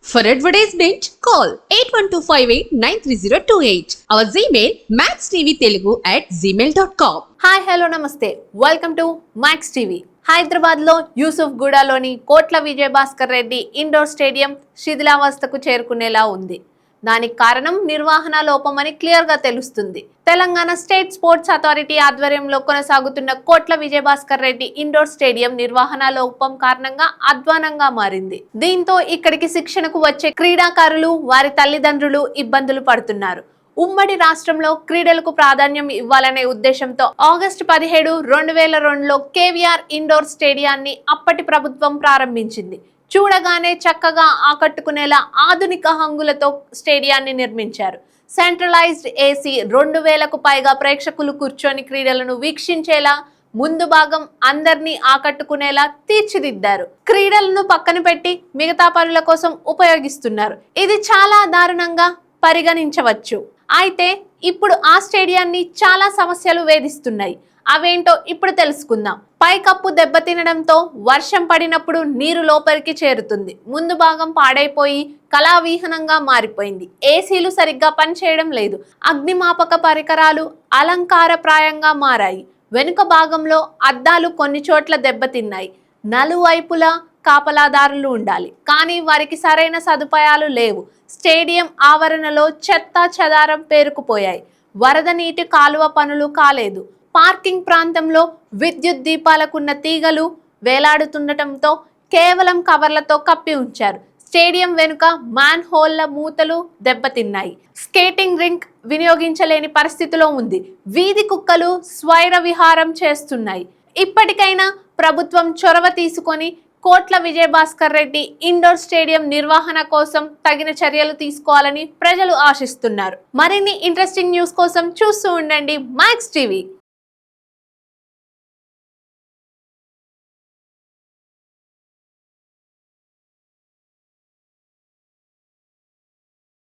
For advertisement, call 8125893028. Our Gmail maxtvtelugu@gmail.com. Hi hello నమస్తే, welcome to max TV. హైదరాబాద్లో యూసుఫ్ గూడలోని కోట్ల Vijayabhaskar Reddy indoor stadium శిథిలావస్థకు చేరుకునేలా ఉంది. దానికి కారణం నిర్వహణ లోపమని క్లియర్ గా తెలుస్తుంది. తెలంగాణ స్టేట్ స్పోర్ట్స్ అథారిటీ ఆధ్వర్యంలో కొనసాగుతున్న కోట్ల విజయభాస్కర్ రెడ్డి ఇండోర్ స్టేడియం నిర్వహణ లోపం కారణంగా అధ్వానంగా మారింది. దీంతో ఇక్కడికి శిక్షణకు వచ్చే క్రీడాకారులు, వారి తల్లిదండ్రులు ఇబ్బందులు పడుతున్నారు. ఉమ్మడి రాష్ట్రంలో క్రీడలకు ప్రాధాన్యం ఇవ్వాలనే ఉద్దేశంతో ఆగస్టు 17, 2002లో కేవీఆర్ ఇండోర్ స్టేడియాన్ని అప్పటి ప్రభుత్వం ప్రారంభించింది. చూడగానే చక్కగా ఆకట్టుకునేలా ఆధునిక హంగులతో స్టేడియాన్ని నిర్మించారు. సెంట్రలైజ్డ్ ఏసీ, 2000కు పైగా ప్రేక్షకులు కూర్చొని క్రీడలను వీక్షించేలా ముందు భాగం అందరినీ ఆకట్టుకునేలా తీర్చిదిద్దారు. క్రీడలను పక్కన పెట్టి మిగతా పనుల కోసం ఉపయోగిస్తున్నారు. ఇది చాలా దారుణంగా పరిగణించవచ్చు. అయితే ఇప్పుడు ఆ స్టేడియాన్ని చాలా సమస్యలు వేధిస్తున్నాయి. అవేంటో ఇప్పుడు తెలుసుకుందాం. పైకప్పు దెబ్బతినడంతో వర్షం పడినప్పుడు నీరు లోపలికి చేరుతుంది. ముందు భాగం పాడైపోయి కళావిహీనంగా మారిపోయింది. ఏసీలు సరిగ్గా పనిచేయడం లేదు. అగ్నిమాపక పరికరాలు అలంకారప్రాయంగా మారాయి. వెనుక భాగంలో అద్దాలు కొన్ని చోట్ల దెబ్బతిన్నాయి. నలువైపులా కాపలాదారులు ఉండాలి, కానీ వారికి సరైన సదుపాయాలు లేవు. స్టేడియం ఆవరణలో చెత్త చెదారం పేరుకుపోయాయి. వరద నీటి కాలువ పనులు కాలేదు. పార్కింగ్ ప్రాంతంలో విద్యుత్ దీపాలకున్న తీగలు వేలాడుతుండటంతో కేవలం కవర్లతో కప్పి ఉంచారు. స్టేడియం వెనుక మ్యాన్ హోల్ల మూతలు దెబ్బతిన్నాయి. స్కేటింగ్ రింక్ వినియోగించలేని పరిస్థితిలో ఉంది. వీధి కుక్కలు స్వైర విహారం చేస్తున్నాయి. ఇప్పటికైనా ప్రభుత్వం చొరవ తీసుకొని కోట్ల విజయభాస్కర్ రెడ్డి ఇండోర్ స్టేడియం నిర్వహణ కోసం తగిన చర్యలు తీసుకోవాలని ప్రజలు ఆశిస్తున్నారు. మరిన్ని ఇంట్రెస్టింగ్ న్యూస్ కోసం చూస్తూ ఉండండి మ్యాక్స్ టీవీ.